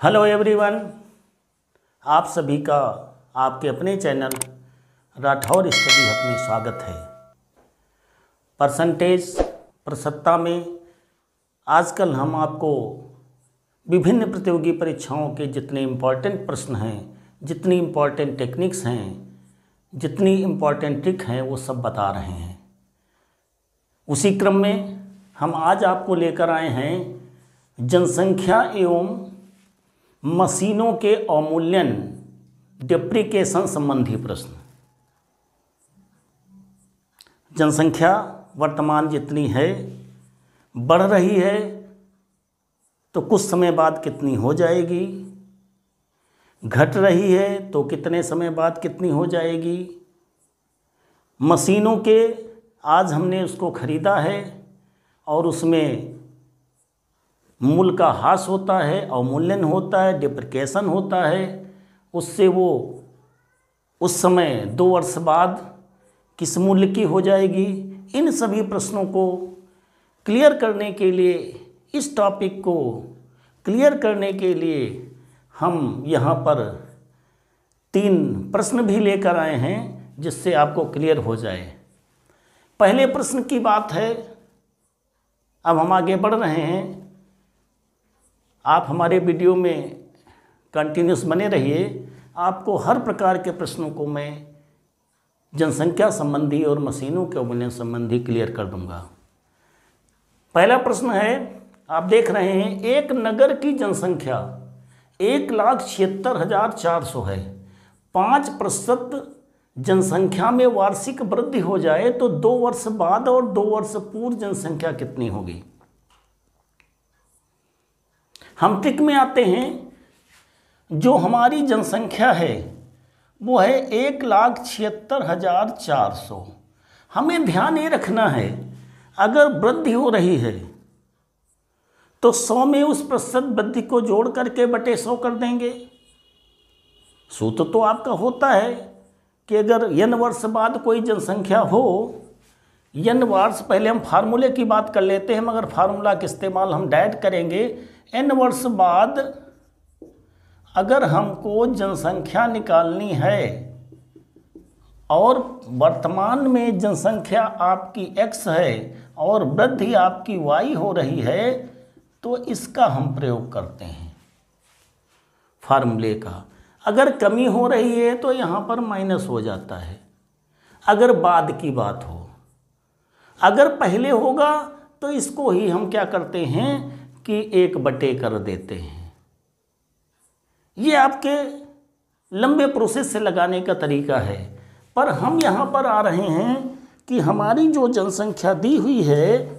Hello everyone, आप सभी का आपके अपने चैनल राठौर स्टडी हब में स्वागत है। परसेंटेज प्रतिशतता में आजकल हम आपको विभिन्न प्रतियोगी परीक्षाओं के जितने इम्पॉर्टेंट प्रश्न हैं, जितनी इम्पॉर्टेंट टेक्निक्स हैं, जितनी इम्पॉर्टेंट ट्रिक हैं, वो सब बता रहे हैं। उसी क्रम में हम आज आपको लेकर आए हैं जनसंख्या एवं मशीनों के अवमूल्यन डिप्रिकेशन संबंधी प्रश्न। जनसंख्या वर्तमान जितनी है बढ़ रही है तो कुछ समय बाद कितनी हो जाएगी, घट रही है तो कितने समय बाद कितनी हो जाएगी। मशीनों के आज हमने उसको ख़रीदा है और उसमें मूल्य का ह्रास होता है, अवमूल्यन होता है, डिप्रिकेशन होता है। उससे वो उस समय 2 वर्ष बाद किस मूल्य की हो जाएगी। इन सभी प्रश्नों को क्लियर करने के लिए, इस टॉपिक को क्लियर करने के लिए हम यहाँ पर 3 प्रश्न भी लेकर आए हैं जिससे आपको क्लियर हो जाए। पहले प्रश्न की बात है, अब हम आगे बढ़ रहे हैं। आप हमारे वीडियो में कंटिन्यूस बने रहिए, आपको हर प्रकार के प्रश्नों को मैं जनसंख्या संबंधी और मशीनों के अवमूल्यन संबंधी क्लियर कर दूंगा। पहला प्रश्न है, आप देख रहे हैं एक नगर की जनसंख्या 1,76,400 है। 5% जनसंख्या में वार्षिक वृद्धि हो जाए तो 2 वर्ष बाद और 2 वर्ष पूर्व जनसंख्या कितनी होगी। हम ट्रिक में आते हैं। जो हमारी जनसंख्या है वो है 1,76,400। हमें ध्यान ये रखना है, अगर वृद्धि हो रही है तो 100 में उस प्रतिशत वृद्धि को जोड़ करके बटे 100 कर देंगे। सूत्र तो आपका होता है कि अगर n वर्ष बाद कोई जनसंख्या हो, n वर्ष, पहले हम फार्मूले की बात कर लेते हैं मगर फार्मूला का इस्तेमाल हम डायरेक्ट करेंगे। n वर्ष बाद अगर हमको जनसंख्या निकालनी है और वर्तमान में जनसंख्या आपकी x है और वृद्धि आपकी y हो रही है तो इसका हम प्रयोग करते हैं फार्मूले का। अगर कमी हो रही है तो यहाँ पर माइनस हो जाता है अगर बाद की बात हो। अगर पहले होगा तो इसको ही हम क्या करते हैं कि 1/, कर देते हैं। ये आपके लंबे प्रोसेस से लगाने का तरीका है, पर हम यहाँ पर आ रहे हैं कि हमारी जो जनसंख्या दी हुई है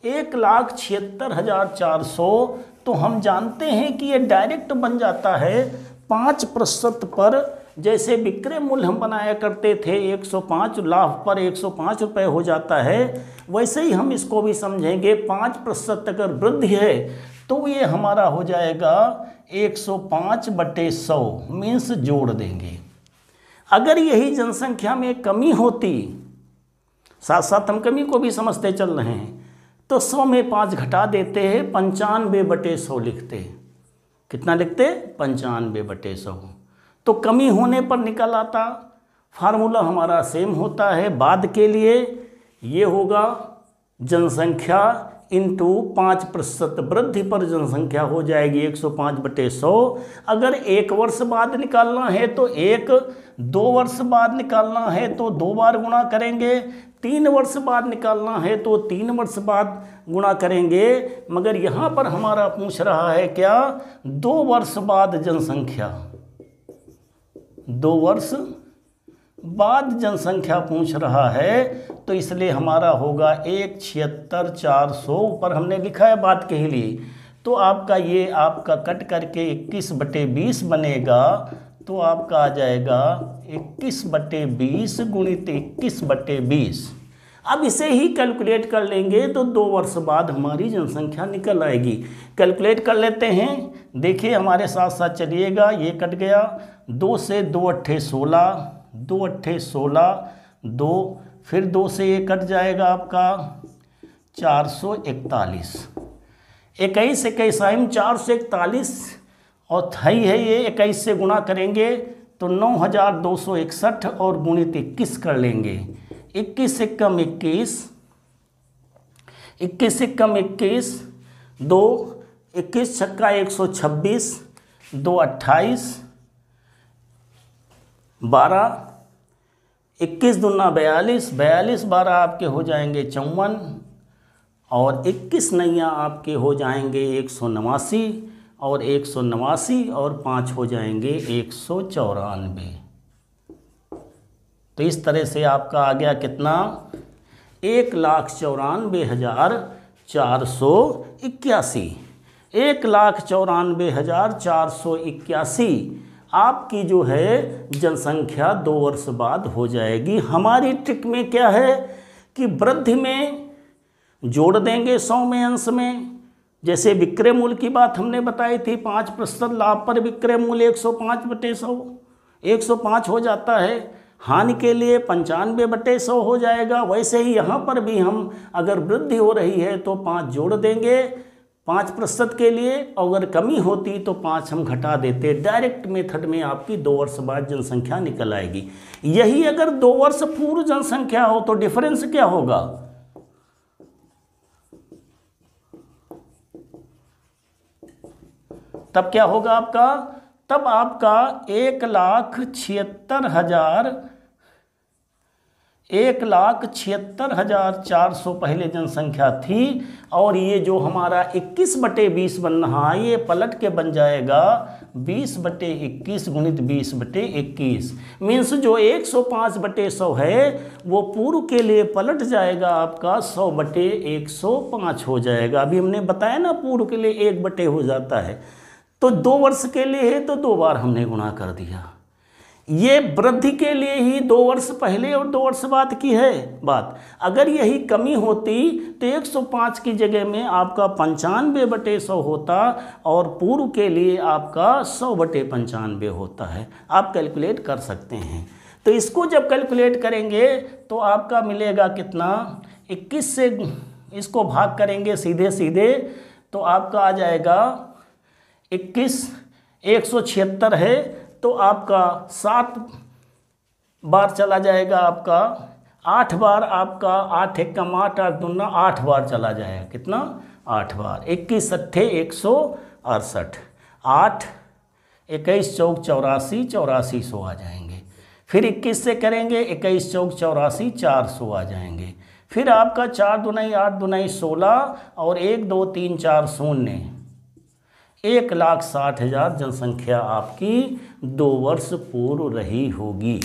1,76,400, तो हम जानते हैं कि ये डायरेक्ट बन जाता है 5% पर। जैसे विक्रय मूल्य हम बनाया करते थे 105, लाभ पर 105 रुपये हो जाता है, वैसे ही हम इसको भी समझेंगे। 5% अगर वृद्धि है तो ये हमारा हो जाएगा 105/100, मीन्स जोड़ देंगे। अगर यही जनसंख्या में कमी होती, साथ साथ हम कमी को भी समझते चल रहे हैं, तो 100 में 5 घटा देते हैं, 95/100 लिखते। कितना लिखते? 95/100। तो कमी होने पर निकल आता। फार्मूला हमारा सेम होता है बाद के लिए, ये होगा जनसंख्या इंटू 5% वृद्धि पर जनसंख्या हो जाएगी 105/100। अगर 1 वर्ष बाद निकालना है तो 1, 2 वर्ष बाद निकालना है तो 2 बार गुणा करेंगे, 3 वर्ष बाद निकालना है तो 3 वर्ष बाद गुणा करेंगे। मगर यहाँ पर हमारा पूछ रहा है क्या? 2 वर्ष बाद जनसंख्या, 2 वर्ष बाद जनसंख्या पूछ रहा है, तो इसलिए हमारा होगा 1,76,400। ऊपर हमने लिखा है बात के लिए, तो आपका ये आपका कट करके 21/20 बनेगा, तो आपका आ जाएगा 21/20 गुणित 21/20। अब इसे ही कैलकुलेट कर लेंगे तो 2 वर्ष बाद हमारी जनसंख्या निकल आएगी। कैलकुलेट कर लेते हैं, देखिए हमारे साथ साथ चलिएगा। ये कट गया, 2 से 2 अट्ठे 16, 2 अट्ठे 16, 2, फिर 2 से ये कट जाएगा आपका 441, 21 21 441 और है ये 21 से गुणा करेंगे तो 9261 और गुणित 21 कर लेंगे। 21 एकम 21, 21 एकम 21, 2 21 छक्का 126, 2 28, 12, 21 दूना 42, 42 12 आपके हो जाएंगे 54 और 21 नैया आपके हो जाएंगे 189 और 189 और 5 हो जाएंगे 194। तो इस तरह से आपका आ गया कितना, 1,94,481, 1,94,481 आपकी जो है जनसंख्या 2 वर्ष बाद हो जाएगी। हमारी ट्रिक में क्या है कि वृद्धि में जोड़ देंगे 100 में अंश में। जैसे विक्रय मूल्य की बात हमने बताई थी, 5% लाभ पर विक्रय मूल्य 105/100, 105 हो जाता है। हानि के लिए 95/100 हो जाएगा। वैसे ही यहाँ पर भी हम अगर वृद्धि हो रही है तो 5 जोड़ देंगे 5% के लिए, अगर कमी होती तो 5 हम घटा देते। डायरेक्ट मेथड में आपकी 2 वर्ष बाद जनसंख्या निकल आएगी। यही अगर 2 वर्ष पूर्व जनसंख्या हो तो डिफरेंस क्या होगा, तब क्या होगा आपका, तब आपका 1,76,400 पहले जनसंख्या थी और ये जो हमारा 21/20 बन रहा है ये पलट के बन जाएगा 20/21 गुणित 20/21। मीन्स जो 105/100 है वो पूर्व के लिए पलट जाएगा आपका 100/105 हो जाएगा। अभी हमने बताया ना पूर्व के लिए 1 हो जाता है, तो 2 वर्ष के लिए है तो 2 बार हमने गुणा कर दिया। ये वृद्धि के लिए ही 2 वर्ष पहले और 2 वर्ष बाद की है बात। अगर यही कमी होती तो 105 की जगह में आपका 95/100 होता और पूर्व के लिए आपका 100/95 होता है। आप कैलकुलेट कर सकते हैं। तो इसको जब कैलकुलेट करेंगे तो आपका मिलेगा कितना, 21 से इसको भाग करेंगे सीधे सीधे तो आपका आ जाएगा 21, 176 है तो आपका 7 बार चला जाएगा, आपका 8 बार, आपका 8 एकम 8, 8 दूना 8 बार चला जाएगा। कितना, 8 बार। 21 अट्ठे 168, 8 21 चौक 84, 8400 आ जाएंगे। फिर 21 से करेंगे 21 चौक 84, 400 आ जाएंगे। फिर आपका 4 दूनाई 8 दूनाई 16 और 1 2 3 4 0, 1,60,000 जनसंख्या आपकी 2 वर्ष पूर्व रही होगी।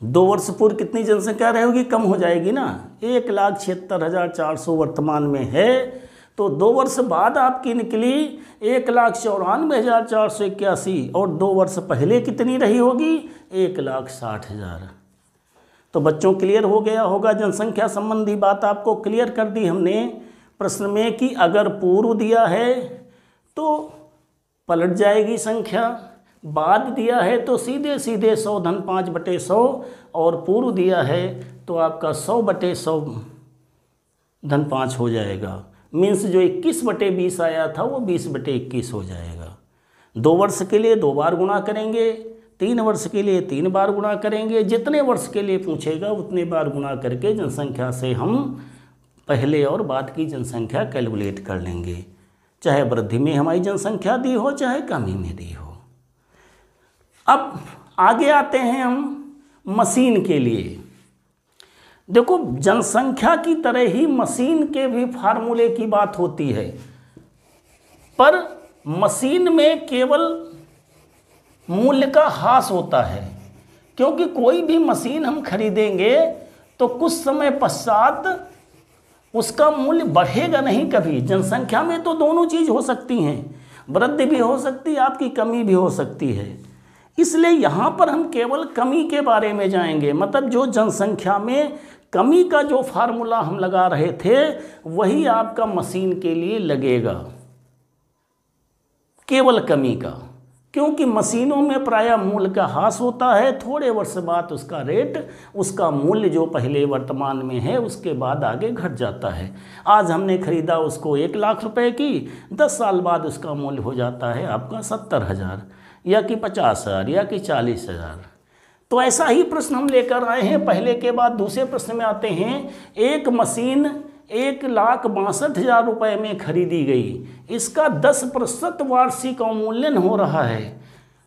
2 वर्ष पूर्व कितनी जनसंख्या रहेगी, कम हो जाएगी ना। 1,76,400 वर्तमान में है तो 2 वर्ष बाद आपकी निकली 1,94,481 और 2 वर्ष पहले कितनी रही होगी, 1,60,000। तो बच्चों क्लियर हो गया होगा, जनसंख्या संबंधी बात आपको क्लियर कर दी हमने प्रश्न में कि अगर पूर्व दिया है तो पलट जाएगी संख्या, बाद दिया है तो सीधे सीधे 100 धन 5/100 और पूर्व दिया है तो आपका 100/100 धन 5 हो जाएगा। मीन्स जो 21/20 आया था वो 20/21 हो जाएगा। 2 वर्ष के लिए 2 बार गुणा करेंगे, 3 वर्ष के लिए 3 बार गुणा करेंगे। जितने वर्ष के लिए पूछेगा उतने बार गुणा करके जनसंख्या से हम पहले और बाद की जनसंख्या कैलकुलेट कर लेंगे, चाहे वृद्धि में हमारी जनसंख्या दी हो चाहे कमी में दी हो। अब आगे आते हैं हम मशीन के लिए। देखो जनसंख्या की तरह ही मशीन के भी फार्मूले की बात होती है, पर मशीन में केवल मूल्य का ह्रास होता है, क्योंकि कोई भी मशीन हम खरीदेंगे तो कुछ समय पश्चात उसका मूल्य बढ़ेगा नहीं कभी। जनसंख्या में तो दोनों चीज़ हो सकती हैं, वृद्धि भी हो सकती है, आपकी कमी भी हो सकती है। इसलिए यहाँ पर हम केवल कमी के बारे में जाएंगे, मतलब जो जनसंख्या में कमी का जो फार्मूला हम लगा रहे थे वही आपका मशीन के लिए लगेगा, केवल कमी का। क्योंकि मशीनों में प्रायः मूल्य का ह्रास होता है, थोड़े वर्ष बाद उसका रेट, उसका मूल्य जो पहले वर्तमान में है उसके बाद आगे घट जाता है। आज हमने खरीदा उसको 1 लाख रुपए की, 10 साल बाद उसका मूल्य हो जाता है आपका 70,000 या कि 50,000 या कि 40,000। तो ऐसा ही प्रश्न हम लेकर आए हैं। पहले के बाद दूसरे प्रश्न में आते हैं। एक मशीन 1,62,000 रुपये में खरीदी गई, इसका 10% वार्षिक अवमूल्यन हो रहा है,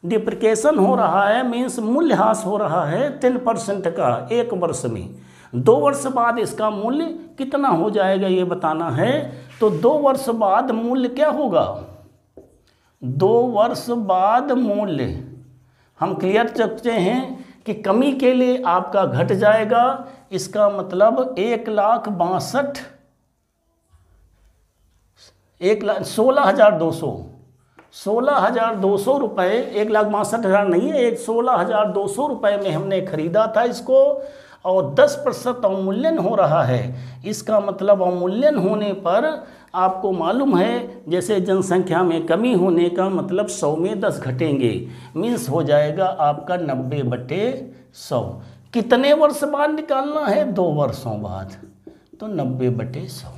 डिप्रिकेशन हो रहा है, मीन्स मूल्यह्रास हो रहा है 10% का 1 वर्ष में। 2 वर्ष बाद इसका मूल्य कितना हो जाएगा ये बताना है। तो 2 वर्ष बाद मूल्य क्या होगा? 2 वर्ष बाद मूल्य हम क्लियर करते हैं कि कमी के लिए आपका घट जाएगा। इसका मतलब 16,200 रुपये, 1,62,000 नहीं है, 16,200 रुपये में हमने खरीदा था इसको और 10% अवमूल्यन हो रहा है। इसका मतलब अवमूल्यन होने पर आपको मालूम है जैसे जनसंख्या में कमी होने का मतलब 100 में 10 घटेंगे, मीन्स हो जाएगा आपका 90/100। कितने वर्ष बाद निकालना है? 2 वर्षों बाद, तो 90/100।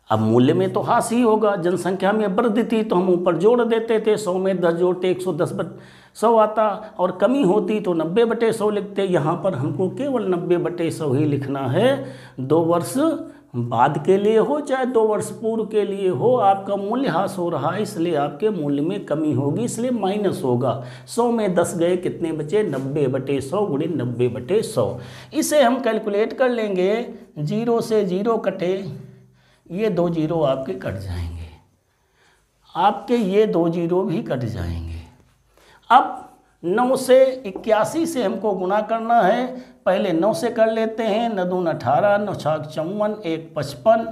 अब मूल्य में तो ह्रास ही होगा, जनसंख्या में वृद्धि थी तो हम ऊपर जोड़ देते थे, 100 में 10 जोड़ते 110/100 आता, और कमी होती तो 90/100 लिखते। यहाँ पर हमको केवल 90/100 ही लिखना है। 2 वर्ष बाद के लिए हो चाहे 2 वर्ष पूर्व के लिए हो, आपका मूल्य ह्रास हो रहा है, इसलिए आपके मूल्य में कमी होगी, इसलिए माइनस होगा। 100 में 10 गए, कितने बचे? 90/100 गुणे 90/100। इसे हम कैलकुलेट कर लेंगे। 0 से 0 कटे, ये 2 0 आपके कट जाएंगे, आपके ये 2 0 भी कट जाएंगे। अब 9 से 81 से हमको गुणा करना है। पहले 9 से कर लेते हैं। 9 दून 18, 9 छाक 54, 1 55,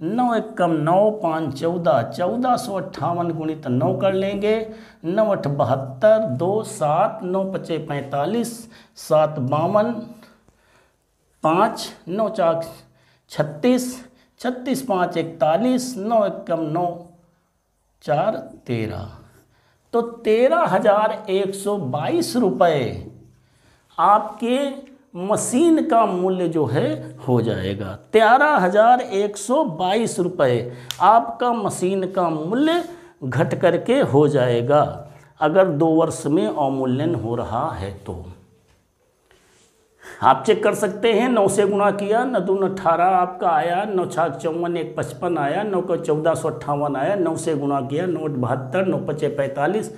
9 एकम 9, 5 14, 1458 गुणित 9 कर लेंगे। 9 8 72, 2 7, 9 5 45, 7 52, 5 9 चाक 36, 36 5 41, 9 एकम 9, 4 13। तो 13,122 रुपये आपके मशीन का मूल्य जो है हो जाएगा। 13,122 रुपये आपका मशीन का मूल्य घट करके हो जाएगा अगर 2 वर्ष में अवमूल्यन हो रहा है तो। आप चेक कर सकते हैं। 9 से गुणा किया, 9 दून 18 आपका आया, 9 छाक 54, 1 55 आया, 9 को 1458 आया। 9 से गुणा किया, 9 8 72, 9 5 45,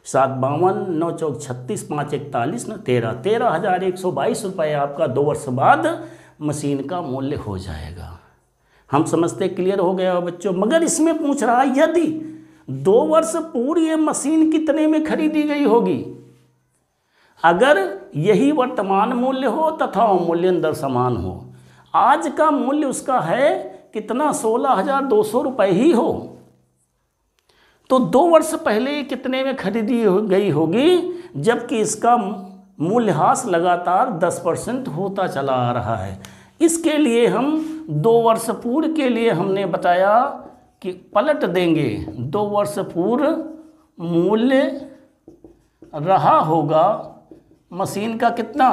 7 52, 9 चौक 36, 5 41, 9 13। 13,122 रुपये आपका 2 वर्ष बाद मशीन का मूल्य हो जाएगा। हम समझते क्लियर हो गया बच्चों। मगर इसमें पूछ रहा है यदि 2 वर्ष पूर्व ये मशीन कितने में खरीदी गई होगी? अगर यही वर्तमान मूल्य हो तथा अवमूल्यन दर समान हो, आज का मूल्य उसका है कितना? 16,200 रुपये ही हो, तो 2 वर्ष पहले कितने में खरीदी गई होगी? जबकि इसका मूल्यह्रास लगातार 10% होता चला आ रहा है। इसके लिए हम 2 वर्ष पूर्व के लिए हमने बताया कि पलट देंगे। 2 वर्ष पूर्व मूल्य रहा होगा मशीन का कितना?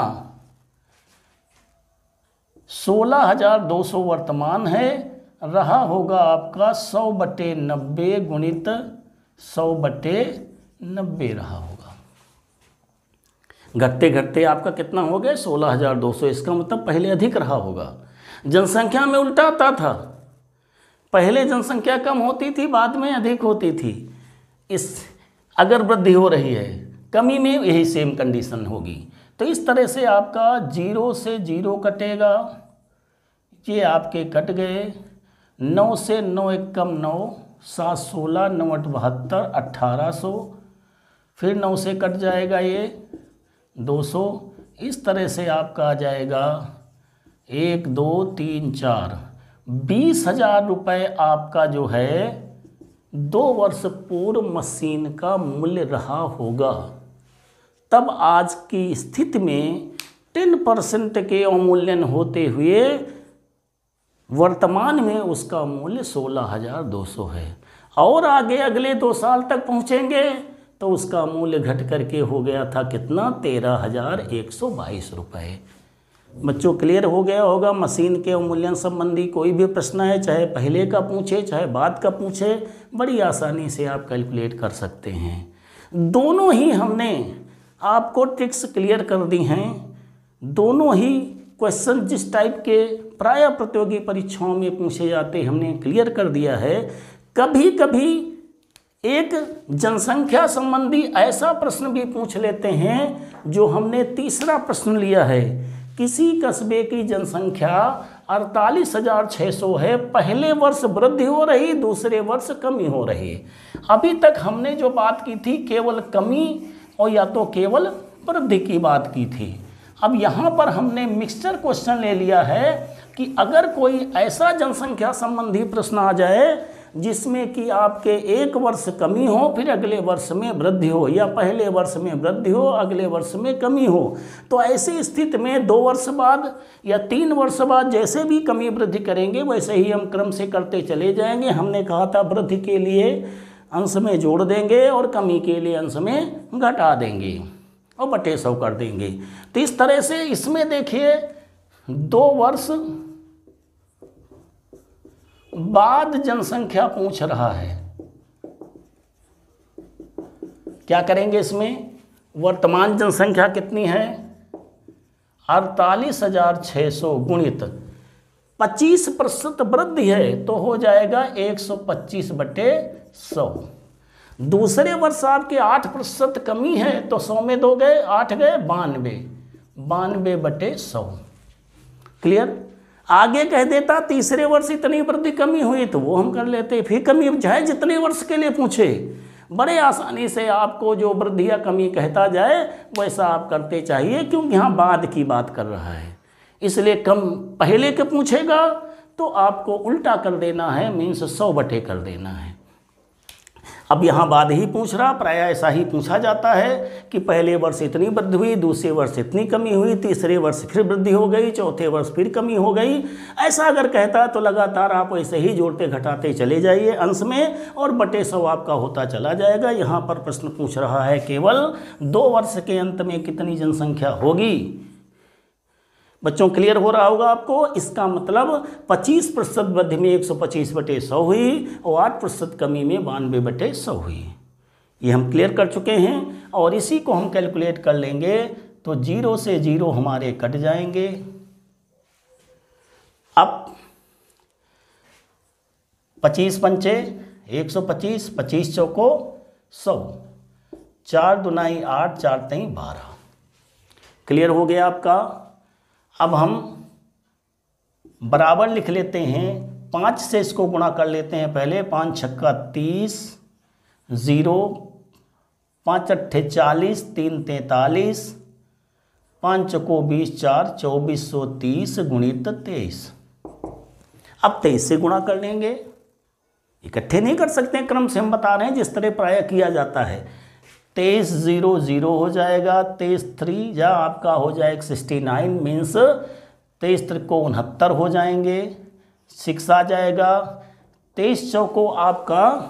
16,200 वर्तमान है, रहा होगा आपका 100/90 गुणित 100/90 रहा होगा। घटते घटते आपका कितना हो गया? 16,200। इसका मतलब पहले अधिक रहा होगा। जनसंख्या में उल्टा आता था, पहले जनसंख्या कम होती थी, बाद में अधिक होती थी। इस अगर वृद्धि हो रही है, कमी में यही सेम कंडीशन होगी। तो इस तरह से आपका 0 से 0 कटेगा, ये आपके कट गए। 9 से 9 एकम 9, 7 16, 9 8 72, 1800। फिर 9 से कट जाएगा ये 200। इस तरह से आपका आ जाएगा 1 2 3 4 20,000 रुपये आपका जो है 2 वर्ष पूर्व मशीन का मूल्य रहा होगा। तब आज की स्थिति में 10% के अवमूल्यन होते हुए वर्तमान में उसका मूल्य 16,200 है। और आगे अगले 2 साल तक पहुँचेंगे तो उसका मूल्य घट करके हो गया था कितना, 13,122 रुपये। बच्चों क्लियर हो गया होगा। मशीन के अवमूल्यन संबंधी कोई भी प्रश्न है, चाहे पहले का पूछे चाहे बाद का पूछे, बड़ी आसानी से आप कैलकुलेट कर सकते हैं। दोनों ही हमने आपको ट्रिक्स क्लियर कर दी हैं। दोनों ही क्वेश्चन जिस टाइप के प्राय प्रतियोगी परीक्षाओं में पूछे जाते हमने क्लियर कर दिया है। कभी कभी एक जनसंख्या संबंधी ऐसा प्रश्न भी पूछ लेते हैं जो हमने तीसरा प्रश्न लिया है। किसी कस्बे की जनसंख्या 48,600 है, पहले वर्ष वृद्धि हो रही, दूसरे वर्ष कमी हो रही। अभी तक हमने जो बात की थी केवल कमी और या तो केवल वृद्धि की बात की थी। अब यहाँ पर हमने मिक्सचर क्वेश्चन ले लिया है कि अगर कोई ऐसा जनसंख्या संबंधी प्रश्न आ जाए जिसमें कि आपके एक वर्ष कमी हो फिर अगले वर्ष में वृद्धि हो, या पहले वर्ष में वृद्धि हो अगले वर्ष में कमी हो, तो ऐसी स्थिति में 2 वर्ष बाद या 3 वर्ष बाद जैसे भी कमी वृद्धि करेंगे वैसे ही हम क्रम से करते चले जाएंगे। हमने कहा था वृद्धि के लिए अंश में जोड़ देंगे और कमी के लिए अंश में घटा देंगे और बटे 100 कर देंगे। तो इस तरह से इसमें देखिए 2 वर्ष बाद जनसंख्या पूछ रहा है। क्या करेंगे इसमें, वर्तमान जनसंख्या कितनी है 48,600 गुणित 25% वृद्धि है तो हो जाएगा 125/100। दूसरे वर्ष आपके 8% कमी है तो 100 में 2 गए 8 गए 92/100। क्लियर। आगे कह देता तीसरे वर्ष इतनी वृद्धि कमी हुई तो वो हम कर लेते, फिर कमी चाहे जितने वर्ष के लिए पूछे बड़े आसानी से आपको जो वृद्धि या कमी कहता जाए वैसा आप करते चाहिए, क्योंकि यहाँ बाद की बात कर रहा है इसलिए कम पहले के पूछेगा तो आपको उल्टा कर देना है, मीन्स 100 कर देना है। अब यहाँ बाद ही पूछ रहा, प्राय ऐसा ही पूछा जाता है कि पहले वर्ष इतनी वृद्धि हुई, दूसरे वर्ष इतनी कमी हुई, तीसरे वर्ष फिर वृद्धि हो गई, चौथे वर्ष फिर कमी हो गई। ऐसा अगर कहता तो लगातार आप ऐसे ही जोड़ते घटाते चले जाइए अंश में और बटे 100 आपका होता चला जाएगा। यहाँ पर प्रश्न पूछ रहा है केवल 2 वर्ष के अंत में कितनी जनसंख्या होगी। बच्चों क्लियर हो रहा होगा आपको। इसका मतलब 25% वृद्धि में 125/100 हुई और 8% कमी में 92/100 हुई। ये हम क्लियर कर चुके हैं और इसी को हम कैलकुलेट कर लेंगे तो 0 से 0 हमारे कट जाएंगे। अब 25 पंचे 125, 25 चौको 100, 4 दूनाई 8, 4 तेई 12। क्लियर हो गया आपका। अब हम बराबर लिख लेते हैं, 5 से इसको गुणा कर लेते हैं पहले। 5 छक्का 30, 0, 5 अट्ठे 40, 3 43, 5 चौको 20, 4 2430 गुणित 23। अब 23 से गुणा कर लेंगे, इकट्ठे नहीं कर सकते हैं, क्रम से हम बता रहे हैं जिस तरह प्राय किया जाता है। 23 0 0 हो जाएगा, 23 3 या आपका हो जाएगा 69, मीन्स 23 त्रिको 69 हो जाएंगे, 6 आ जाएगा। 23 चौको आपका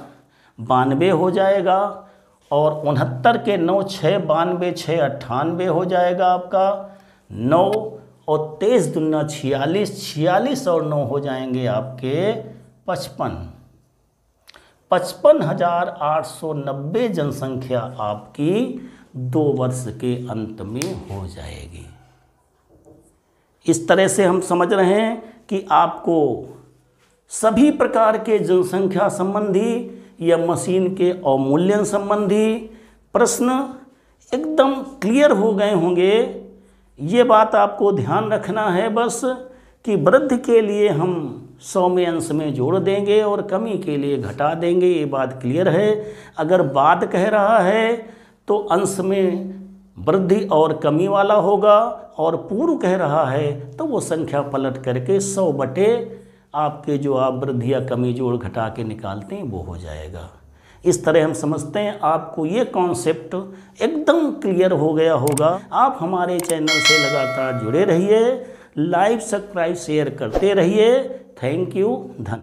92 हो जाएगा और 69 के 9 6 92, 6 98 हो जाएगा आपका 9 और 23 दूना 46, 46 और 9 हो जाएंगे आपके 55। 55,890 जनसंख्या आपकी 2 वर्ष के अंत में हो जाएगी। इस तरह से हम समझ रहे हैं कि आपको सभी प्रकार के जनसंख्या संबंधी या मशीन के अवमूल्यन संबंधी प्रश्न एकदम क्लियर हो गए होंगे। ये बात आपको ध्यान रखना है बस कि वृद्धि के लिए हम 100 में अंश में जोड़ देंगे और कमी के लिए घटा देंगे, ये बात क्लियर है। अगर बाद कह रहा है तो अंश में वृद्धि और कमी वाला होगा और पूर्व कह रहा है तो वो संख्या पलट करके 100 बटे आपके जो आप वृद्धि या कमी जोड़ घटा के निकालते हैं वो हो जाएगा। इस तरह हम समझते हैं आपको ये कॉन्सेप्ट एकदम क्लियर हो गया होगा। आप हमारे चैनल से लगातार जुड़े रहिए, लाइक सब्सक्राइब शेयर करते रहिए। थैंक यू, धन्यवाद।